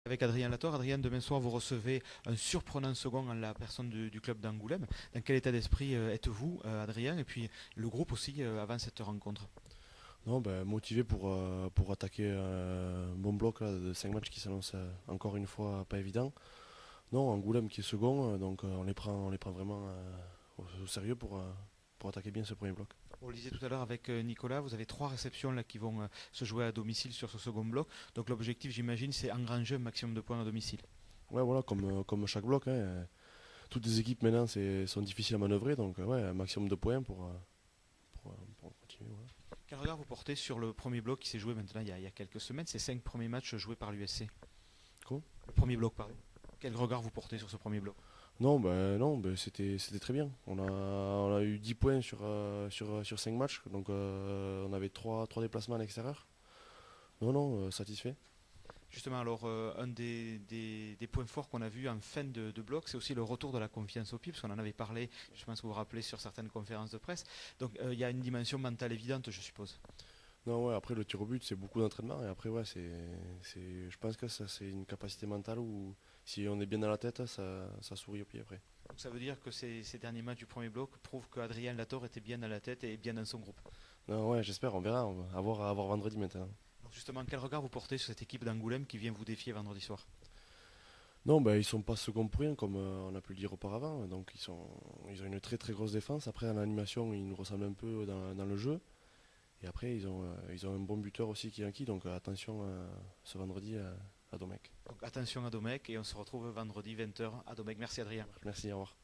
Avec Adrien Lator. Adrien, demain soir, vous recevez un surprenant second en la personne du club d'Angoulême. Dans quel état d'esprit êtes-vous, Adrien, et puis le groupe aussi, avant cette rencontre? Non, ben, motivé pour attaquer un bon bloc là, de 5 matchs qui s'annonce encore une fois pas évident. Non, Angoulême qui est second, donc on les prend vraiment au sérieux pour attaquer bien ce premier bloc. On le disait tout à l'heure avec Nicolas, vous avez trois réceptions là, qui vont se jouer à domicile sur ce second bloc. Donc l'objectif, j'imagine, c'est engranger un maximum de points à domicile. Ouais, voilà, comme chaque bloc, hein, toutes les équipes maintenant sont difficiles à manœuvrer, donc ouais, un maximum de points pour continuer. Voilà. Quel regard vous portez sur le premier bloc qui s'est joué maintenant il y a quelques semaines, ces cinq premiers matchs joués par l'USC? Comment? Le premier bloc, pardon. Quel regard vous portez sur ce premier bloc? Non, c'était très bien. On a eu 10 points sur 5 matchs, donc on avait trois déplacements à l'extérieur. Non, non, satisfait. Justement, alors, un des points forts qu'on a vu en fin de bloc, c'est aussi le retour de la confiance au pied, parce qu'on en avait parlé, je pense que vous vous rappelez, sur certaines conférences de presse. Donc, il y a une dimension mentale évidente, je suppose. Non, ouais, après le tir au but, c'est beaucoup d'entraînement, et après, ouais, je pense que ça, c'est une capacité mentale où si on est bien dans la tête, ça sourit au pied après. Donc, ça veut dire que ces derniers matchs du premier bloc prouvent qu'Adrien Lator était bien dans la tête et bien dans son groupe. Non, ouais, j'espère, on verra, on va avoir vendredi maintenant. Donc, justement, quel regard vous portez sur cette équipe d'Angoulême qui vient vous défier vendredi soir? Non, ils sont pas second pour rien, comme on a pu le dire auparavant. Donc ils ont une très très grosse défense. Après, en animation, ils nous ressemblent un peu dans le jeu. Et après, ils ont un bon buteur aussi qui est acquis. Donc attention ce vendredi à Domecq. Donc, attention à Domecq et on se retrouve vendredi 20h à Domecq. Merci Adrien. Merci, au revoir.